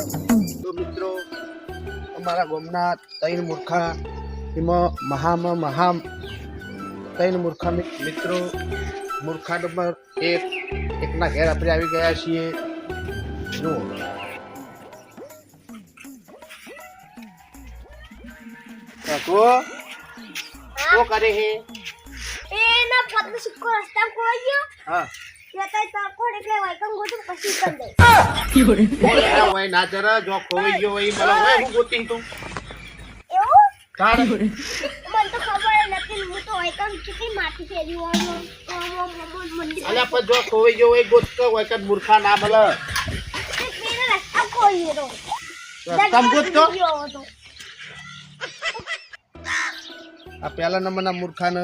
તો મિત્રો અમારા ગામના 3 મૂર્ખા એમાં મહા 3 મૂર્ખા મિત્રો મૂર્ખા નંબર 1 એકના ઘેર આપણે આવી ગયા છીએ જો કાકો શું કરે હે એના પતલો સિક્કો રસ્તા કોઈ ગયો હા યતા તો કોડે કે વાયકમ ગોતું પછી કર દે ઓય ના જરા જો ખોઈ ગયો હોય મને ઓય હું ગોતી તું એવું કાઢ મને તો ખબર નથી હું તો વાયકમ ચીકી માટી ફેરી વાળો મંડી અલ્યા પણ જો ખોઈ ગયો હોય ગોત કે હોય કે મૂર્ખા ના મળે મેરા રસ્તા કોઈ હેરો રસ્તા ગોત તો આ પહેલા નંબરના મૂર્ખાને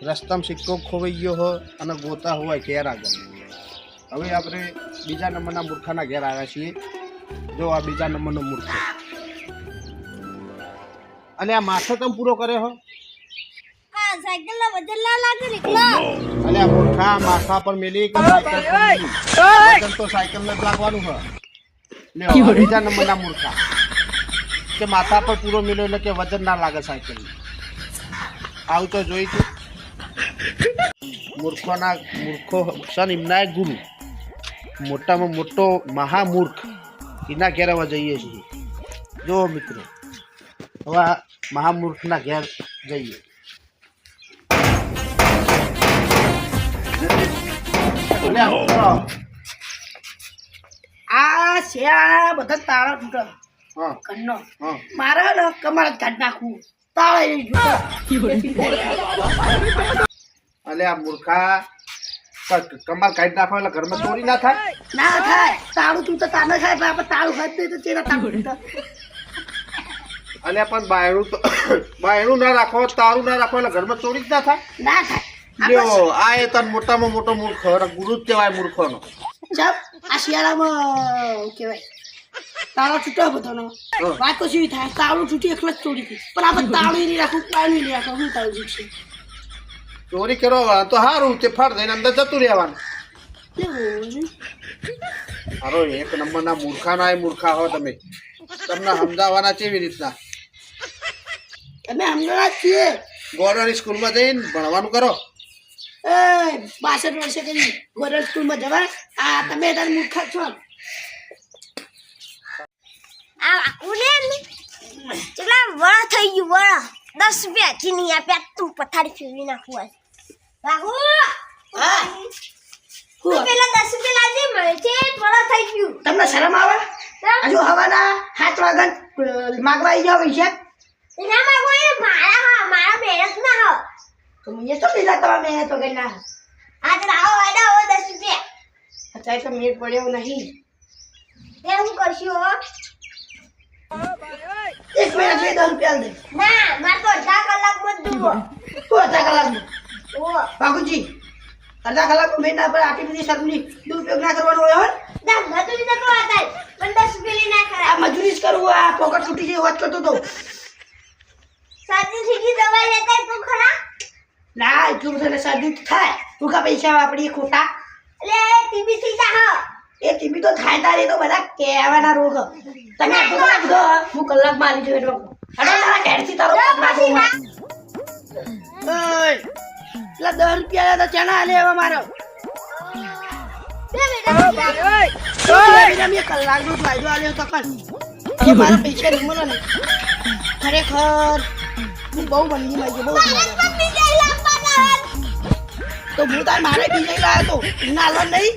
રસ્તામાં સિક્કો ખોવાઈ ગયો હોય અને ગોતા હોય ઘેર આગળ હવે આપણે બીજા નંબરના મૂર્ખાના ઘેર આવ્યા છીએ જો આ બીજા નંબરનો મૂર્ખો અને આ માથો તમે પૂરો કર્યો હો આ સાયકલ ના વજન લા લાગે નીકળો અને આ મૂર્ખા માથા પર મેલી કે સાયકલ વજન તો સાયકલ ને જ લાગવાનું હોય લે બીજા નંબરના મૂર્ખા કે માથા પર પૂરો મેલ્યો એટલે કે વજન ના લાગે સાયકલ આવું તો જોઈ તું મૂર્ખો સન એમના ગુરુ મોટામાં મોટો મહામૂર્ખ એના ઘેર હવે જઈએ છીએ જો મિત્રો હવે મહામૂર્ખના ઘેર જઈએ આ શિયાળા બધા તાળા તૂટે હા કન્નો હા મારે ને કમર કાઢ નાખવું તાળા અલે આ મૂર્ખા કમાલ કાઢી નાખો એટલે ઘરમાં ચોરી ના થાય ના થાય તાળું તૂટે તાને ખાય પણ આપણે તાળું ખાઈ તો ચેરા તાળું તૂટે અને પણ બાયણું ના રાખો તારું ના રાખો એટલે ઘરમાં ચોરી જ ના થાય ના થાય લ્યો આ એ તન મોટામાં મોટો મૂર્ખ ગુરુ જ કહેવાય મૂર્ખોનો જબ આ શિયાળામાં કેવાય તાળો તૂટ્યો બધાનો વાત તો શું થાય તાળું તૂટી એકલા જ ચોરી થઈ પણ આપણે તાળું નહીં રાખવું પાણી નહીં રાખવું શું તાળું છે ચોરી કરો તો સારું તે ફાડ દઈને અંદર જતું રહેવાનું હારો એક નંબરના મૂર્ખાના એ મૂર્ખા હો તમે તમને સમજાવવાના કેવી રીતના અમે હમણાં જ છીએ ગોરવાની સ્કૂલમાં જઈને ભણવાનું કરો એ 62 વર્ષે કરી ગોરલ સ્કૂલમાં જવા આ તમે તાર મૂર્ખા છો આ આકુને ચલા વળા થઈ ગયું વળા 10 રૂપિયા થી નહીં આપ્યા તું પથારી ફેરવી નાખું બાહુ હા તું પેલા 10 રૂપિયા લાજે મળે છે વળા થઈ ગયું તમને શરમ આવે હજુ હવાના 7 વાગ્યા માગવા આવી જાવ પૈસા એના માગો એ મારા મહેનત ના હો તો મને તો પેલા તમારે મહેનત વગર ના આજ લાવો વાડા હો 10 રૂપિયા અત્યારે તો મેળ પડ્યો નહીં એ હું કરશું હો એક મહિના થી 10 રૂપિયા દે ના માર તો અડધા કલાકમાં જ દૂવો તું અડધા કલાકમાં ઓ બાબુજી અડધા કલાકમાં મેં ના પર આટલી બધી શરમની દુરુપયોગ ના કરવાનો હોય હો ના મજૂરી તો આતા પણ 10 રૂપિયા લઈ ના કરાય આ મજૂરી જ કરવું આ પોકેટ તૂટી જાય વાત કરતો તો સાદી સીધી દવાઈ લેતા તું ખરા ના એટલું બધું સાદું થાય તું કા પૈસા વાપરીએ ખોટા લે ટીબી થી જા એ ટીબી તો થાય તારે તો બધા કહેવાના રોગ તમે આટલું કલાક દો હું કલાકમાં આવી જઉં એટલો અરે તારા ઘેરથી તારો પગ નાખો ઓય પેલા 10 રૂપિયા તો ચણા લે હવે મારો મેં કલાકનો ફાયદો આલ્યો તો કર મારા પૈસા નહીં મળે ને ખરેખર હું બહુ મંદીમાં ગયો બહુ તો હું તાર મારે બીજા લાવ્યો તો ના લો નહીં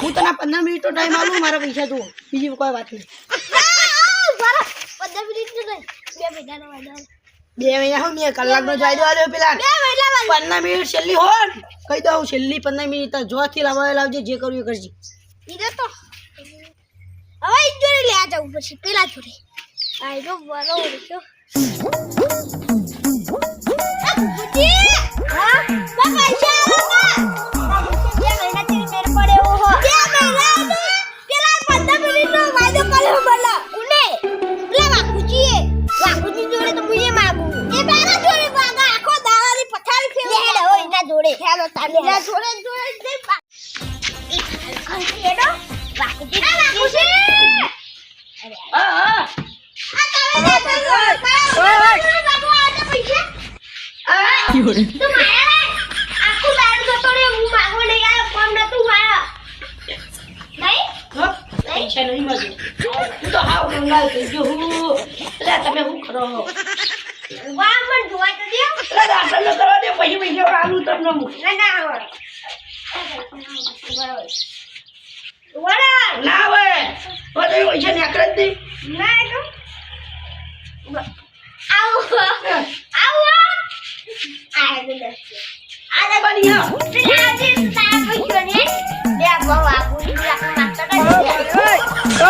હું તને 15 મિનિટ નો ટાઈમ આલું મારા પૈસા જુઓ બીજી કોઈ વાત નહીં 15 મિનિટ નહીં 2 મહિનાનો વાયદો 2 મહિના હું મેં કલાકનો વાયદો આલ્યો પેલા 15 મિનિટ છેલ્લી હોત કહી દઉં છેલ્લી 15 મિનિટ જોથી લાવવા લાવજે જે કરવું એ કરજે ઈદે તો હવે ઈ જોડે લે આ જવું પછી પેલા જોડે આઈ તો બરોબર છે બુજી હા પૈસા આવો બે મહિના થી મેર પડે ઓ હો 2 મહિના પેલા 15 મિનિટ નો વાયદો કર્યો બોલા ઉને પેલા વાકુજી જોડે તો મુએ માગું એ બારા જોડે બાગા આખો દાડાની પથારી ફેરવી લે હોય એના જોડે હેલો તારે જોડે જોડે હેડો વાકુજી તું મારા આખું દારૂ જતો રે હું માગો નહીં આવ્યો કોમ નતું મારા નહીં હા પૈસા નહીં મળે હું તો હાવ મંગાલ થઈ ગયો હું એટલે તમે શું કરો વાહ મને જોવા તો દે એટલે દાખલ ન કરવા દે પછી પૈસા આલું તમને હું ના હવે વડા ના હવે બધે પૈસા નીકળે જ નહીં ના જો આવો આવો આ દે આને બની હા આજે તા પૈસો ને બે બાવા પૂરી રાખો માસ્ટર